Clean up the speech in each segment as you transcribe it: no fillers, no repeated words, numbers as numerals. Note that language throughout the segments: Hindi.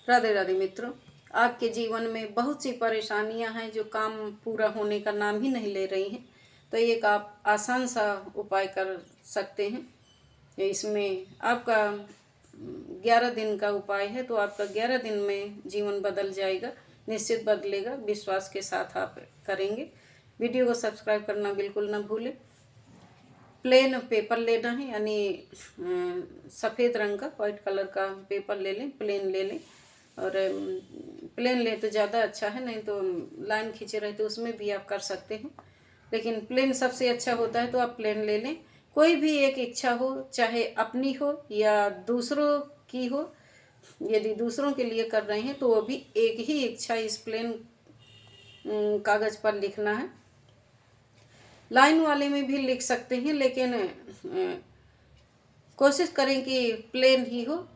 राधे राधे मित्रों, आपके जीवन में बहुत सी परेशानियां हैं जो काम पूरा होने का नाम ही नहीं ले रही हैं। तो एक आप आसान सा उपाय कर सकते हैं। इसमें आपका 11 दिन का उपाय है, तो आपका 11 दिन में जीवन बदल जाएगा, निश्चित बदलेगा। विश्वास के साथ आप करेंगे। वीडियो को सब्सक्राइब करना बिल्कुल ना भूलें। प्लेन पेपर लेना है, यानी सफ़ेद रंग का, वाइट कलर का पेपर ले लें, प्लेन ले लें। और प्लेन ले तो ज़्यादा अच्छा है, नहीं तो लाइन खींचे रहे तो उसमें भी आप कर सकते हैं, लेकिन प्लेन सबसे अच्छा होता है, तो आप प्लेन ले लें। कोई भी एक इच्छा हो, चाहे अपनी हो या दूसरों की हो। यदि दूसरों के लिए कर रहे हैं तो वो भी एक ही इच्छा इस प्लेन कागज़ पर लिखना है। लाइन वाले में भी लिख सकते हैं, लेकिन कोशिश करें कि प्लेन ही हो।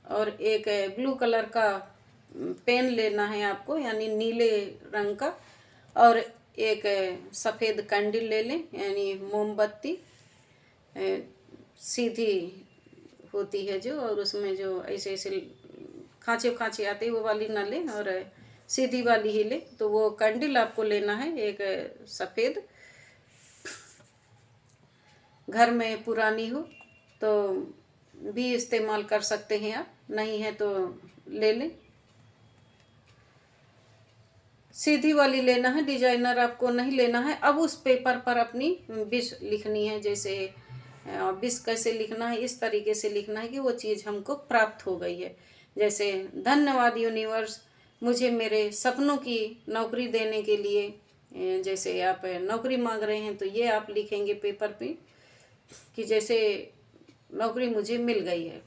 और एक ब्लू कलर का पेन लेना है आपको, यानी नीले रंग का। और एक सफ़ेद कैंडल ले लें, यानी मोमबत्ती सीधी होती है जो, और उसमें जो ऐसे ऐसे खाँचे खाँचे आते हैं वो वाली ना लें, और सीधी वाली ही लें। तो वो कैंडल आपको लेना है एक सफ़ेद। घर में पुरानी हो तो भी इस्तेमाल कर सकते हैं आप, नहीं है तो ले लें। सीधी वाली लेना है, डिजाइनर आपको नहीं लेना है। अब उस पेपर पर अपनी विश लिखनी है। जैसे विश कैसे लिखना है, इस तरीके से लिखना है कि वो चीज़ हमको प्राप्त हो गई है। जैसे धन्यवाद यूनिवर्स, मुझे मेरे सपनों की नौकरी देने के लिए। जैसे आप नौकरी मांग रहे हैं तो ये आप लिखेंगे पेपर पे कि जैसे नौकरी मुझे मिल गई है,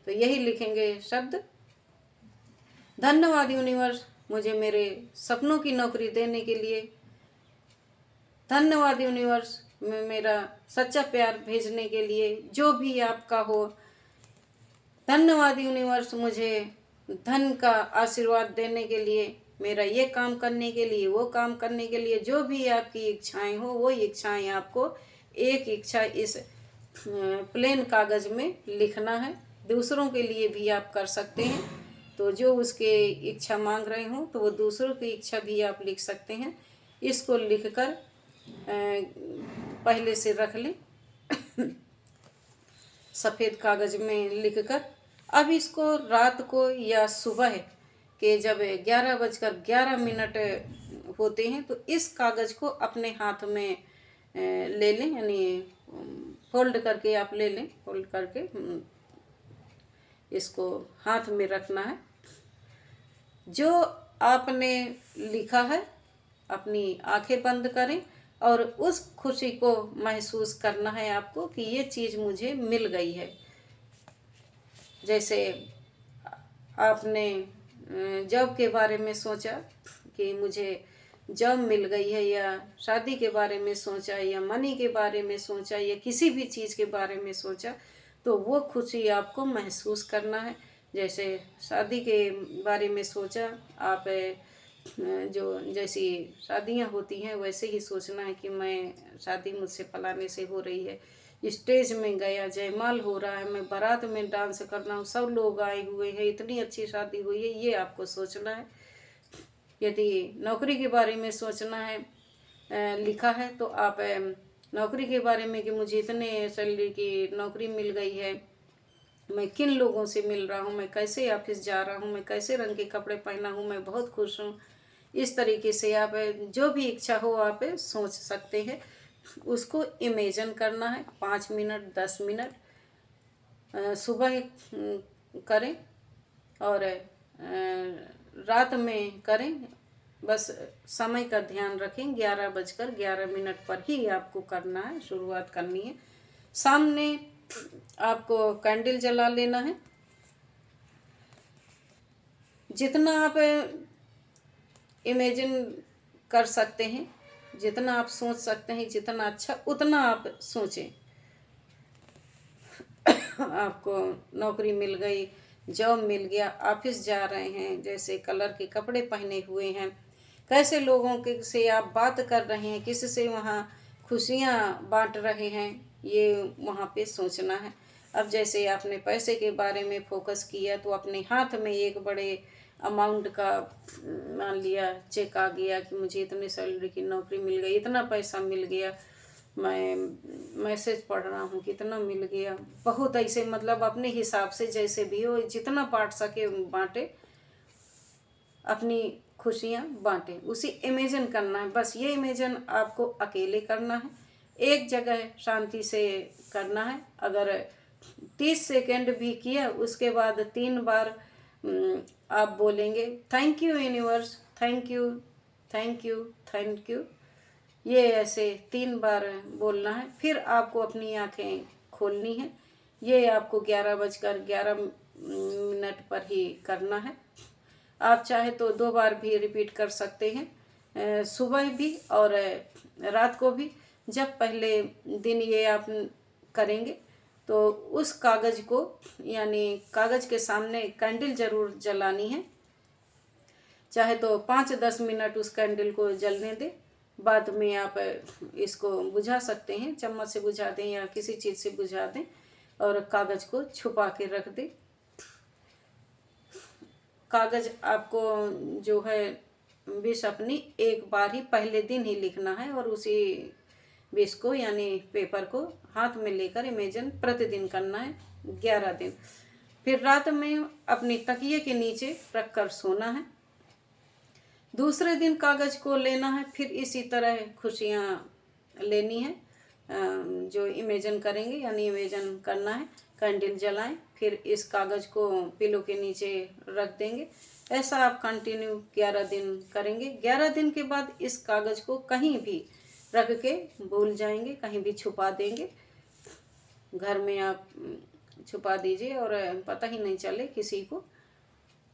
तो यही लिखेंगे शब्द, धन्यवाद यूनिवर्स, मुझे मेरे सपनों की नौकरी देने के लिए। धन्यवाद यूनिवर्स, मेरा सच्चा प्यार भेजने के लिए, जो भी आपका हो। धन्यवाद यूनिवर्स, मुझे धन का आशीर्वाद देने के लिए, मेरा ये काम करने के लिए, वो काम करने के लिए। जो भी आपकी इच्छाएं हो, वो इच्छाएं आपको एक इच्छा इस प्लेन कागज़ में लिखना है। दूसरों के लिए भी आप कर सकते हैं, तो जो उसके इच्छा मांग रहे हों तो वो दूसरों की इच्छा भी आप लिख सकते हैं। इसको लिखकर पहले से रख लें सफ़ेद कागज़ में लिखकर। अब इसको रात को या सुबह के जब 11:11 होते हैं तो इस कागज़ को अपने हाथ में ले लें, यानी फोल्ड करके आप ले लें। फोल्ड करके इसको हाथ में रखना है। जो आपने लिखा है, अपनी आंखें बंद करें और उस खुशी को महसूस करना है आपको कि ये चीज़ मुझे मिल गई है। जैसे आपने जॉब के बारे में सोचा कि मुझे जॉब मिल गई है, या शादी के बारे में सोचा, या मनी के बारे में सोचा, या किसी भी चीज़ के बारे में सोचा, तो वो खुशी आपको महसूस करना है। जैसे शादी के बारे में सोचा, आप जो जैसी शादियां होती हैं वैसे ही सोचना है कि मैं शादी मुझसे फलाने से हो रही है। स्टेज में गया, जयमाल हो रहा है, मैं बारात में डांस कर रहा हूँ, सब लोग आए हुए हैं, इतनी अच्छी शादी हुई है, ये आपको सोचना है। यदि नौकरी के बारे में सोचना है, लिखा है, तो आप नौकरी के बारे में कि मुझे इतने सैलरी की नौकरी मिल गई है, मैं किन लोगों से मिल रहा हूँ, मैं कैसे ऑफिस जा रहा हूँ, मैं कैसे रंग के कपड़े पहना हूँ, मैं बहुत खुश हूँ। इस तरीके से आप जो भी इच्छा हो आप सोच सकते हैं। उसको इमेजिन करना है 5 मिनट 10 मिनट सुबह करें और रात में करें। बस समय का ध्यान रखें, 11:11 पर ही आपको करना है, शुरुआत करनी है। सामने आपको कैंडल जला लेना है। जितना आप इमेजिन कर सकते हैं, जितना आप सोच सकते हैं, जितना अच्छा उतना आप सोचें। आपको नौकरी मिल गई, जॉब मिल गया, ऑफिस जा रहे हैं, जैसे कलर के कपड़े पहने हुए हैं, कैसे लोगों के से आप बात कर रहे हैं, किसी से वहाँ खुशियाँ बांट रहे हैं, ये वहाँ पे सोचना है। अब जैसे आपने पैसे के बारे में फोकस किया तो अपने हाथ में एक बड़े अमाउंट का मान लिया चेक आ गया कि मुझे इतने सैलरी की नौकरी मिल गई, इतना पैसा मिल गया, मैं मैसेज पढ़ रहा हूँ कितना मिल गया। बहुत ऐसे मतलब अपने हिसाब से जैसे भी हो जितना बांट सके बांटे, अपनी खुशियाँ बांटे, उसी इमेजिन करना है। बस ये इमेजिन आपको अकेले करना है, एक जगह शांति से करना है। अगर 30 सेकेंड भी किया उसके बाद 3 बार आप बोलेंगे thank you universe, thank you, thank you, thank you. ये ऐसे 3 बार बोलना है। फिर आपको अपनी आंखें खोलनी है। ये आपको 11:11 पर ही करना है। आप चाहे तो 2 बार भी रिपीट कर सकते हैं, सुबह भी और रात को भी। जब पहले दिन ये आप करेंगे तो उस कागज़ को यानी कागज़ के सामने कैंडल ज़रूर जलानी है। चाहे तो 5-10 मिनट उस कैंडल को जलने दें, बाद में आप इसको बुझा सकते हैं, चम्मच से बुझा दें या किसी चीज़ से बुझा दें और कागज़ को छुपा के रख दें। कागज़ आपको जो है विश अपनी एक बार ही पहले दिन ही लिखना है और उसी विश को यानी पेपर को हाथ में लेकर इमेजिन प्रतिदिन करना है 11 दिन। फिर रात में अपनी तकिए के नीचे रख कर सोना है। दूसरे दिन कागज़ को लेना है, फिर इसी तरह खुशियाँ लेनी है जो इमेजिन करेंगे यानी इमेजिन करना है। कैंडल जलाएं, फिर इस कागज़ को पिलो के नीचे रख देंगे। ऐसा आप कंटिन्यू 11 दिन करेंगे। 11 दिन के बाद इस कागज़ को कहीं भी रख के भूल जाएंगे, कहीं भी छुपा देंगे। घर में आप छुपा दीजिए और पता ही नहीं चले किसी को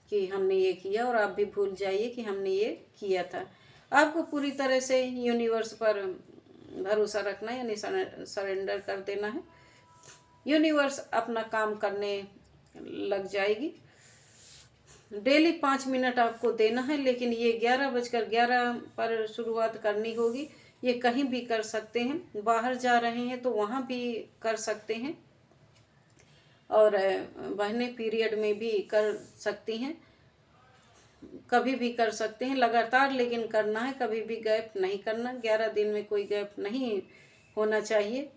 कि हमने ये किया, और आप भी भूल जाइए कि हमने ये किया था। आपको पूरी तरह से यूनिवर्स पर भरोसा रखना है यानी सरेंडर कर देना है। यूनिवर्स अपना काम करने लग जाएगी। डेली 5 मिनट आपको देना है, लेकिन ये 11:11 पर शुरुआत करनी होगी। ये कहीं भी कर सकते हैं, बाहर जा रहे हैं तो वहाँ भी कर सकते हैं और बहने पीरियड में भी कर सकती हैं, कभी भी कर सकते हैं लगातार, लेकिन करना है, कभी भी गैप नहीं करना। 11 दिन में कोई गैप नहीं होना चाहिए।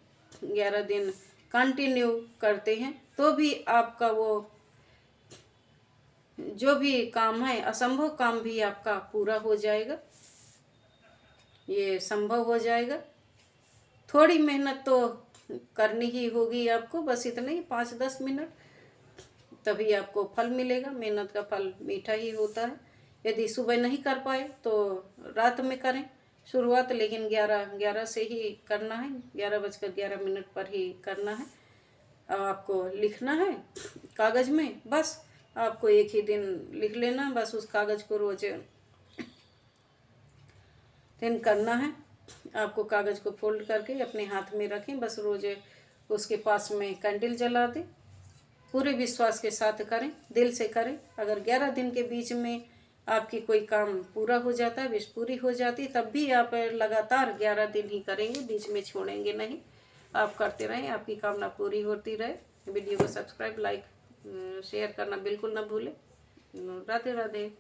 11 दिन कंटिन्यू करते हैं तो भी आपका वो जो भी काम है, असंभव काम भी आपका पूरा हो जाएगा, ये संभव हो जाएगा। थोड़ी मेहनत तो करनी ही होगी आपको, बस इतना ही 5-10 मिनट, तभी आपको फल मिलेगा। मेहनत का फल मीठा ही होता है। यदि सुबह नहीं कर पाए तो रात में करें शुरुआत, लेकिन 11:11 से ही करना है, 11:11 पर ही करना है। अब आपको लिखना है कागज़ में, बस आपको एक ही दिन लिख लेना, बस उस कागज़ को रोज दिन करना है। आपको कागज़ को फोल्ड करके अपने हाथ में रखें, बस रोज उसके पास में कैंडल जला दें। पूरे विश्वास के साथ करें, दिल से करें। अगर 11 दिन के बीच में आपकी कोई काम पूरा हो जाता है, विश पूरी हो जाती, तब भी आप लगातार 11 दिन ही करेंगे, बीच में छोड़ेंगे नहीं। आप करते रहें, आपकी कामना पूरी होती रहे। वीडियो को सब्सक्राइब, लाइक, शेयर करना बिल्कुल ना भूलें। राधे राधे।